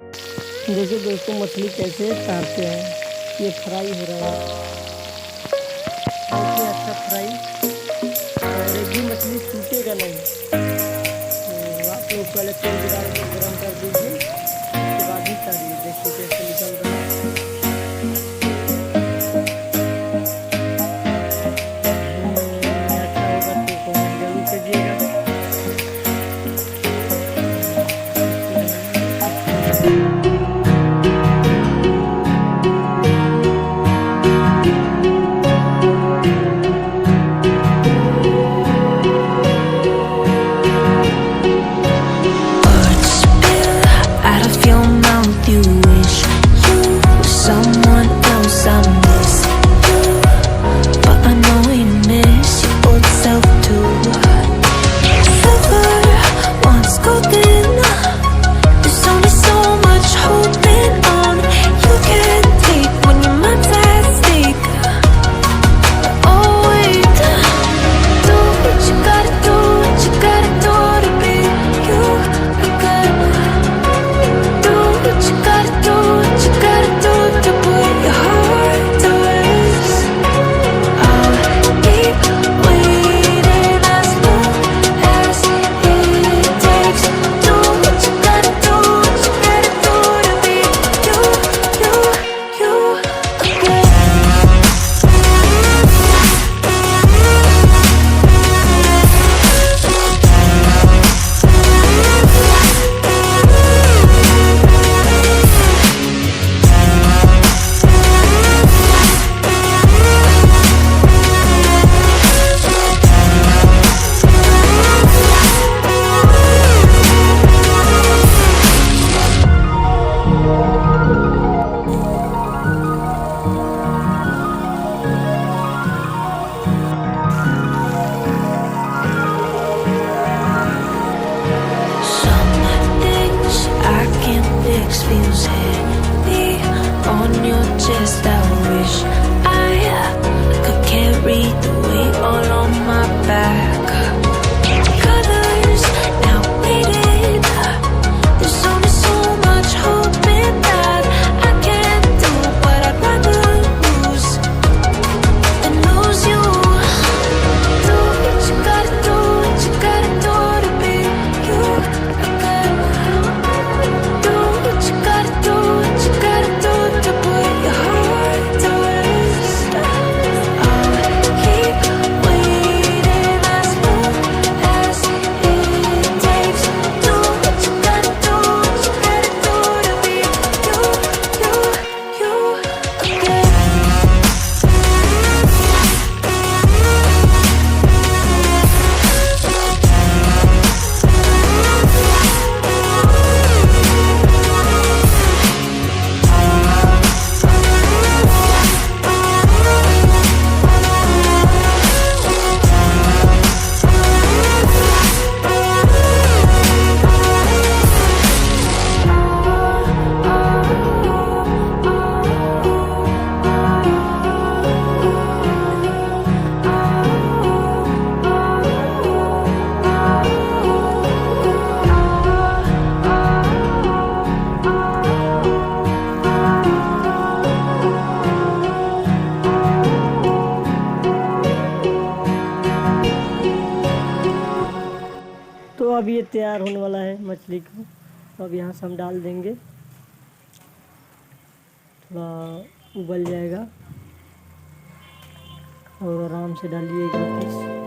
देखिए दोस्तों, मछली कैसे काटते हैं। ये फ्राई हो रहा है, देखिए अच्छा फ्राई। और एक भी मछली टूटेगा नहीं। तो आप लोग पहले तेल डाल के गर्म कर दीजिए, उसके बाद ही काटिए। देखिए कैसे निकल रहा है। अच्छा होगा तो कमेंट जरूर कीजिएगा। Feels heavy on your chest. I wish I could carry the weight all on my back. Colors now faded. There's only so much hope in that. I can't do what I'd rather lose than lose you. Do what you gotta do, what you gotta do to be you again. Do what you gotta do, what you gotta do to put your heart to rest. I'll keep waiting as long as it takes. Do what you gotta do, what you gotta do to be you again. तो अब ये तैयार होने वाला है मछली को। तो अब यहाँ से हम डाल देंगे, थोड़ा उबल जाएगा और आराम से डालिएगा पीस।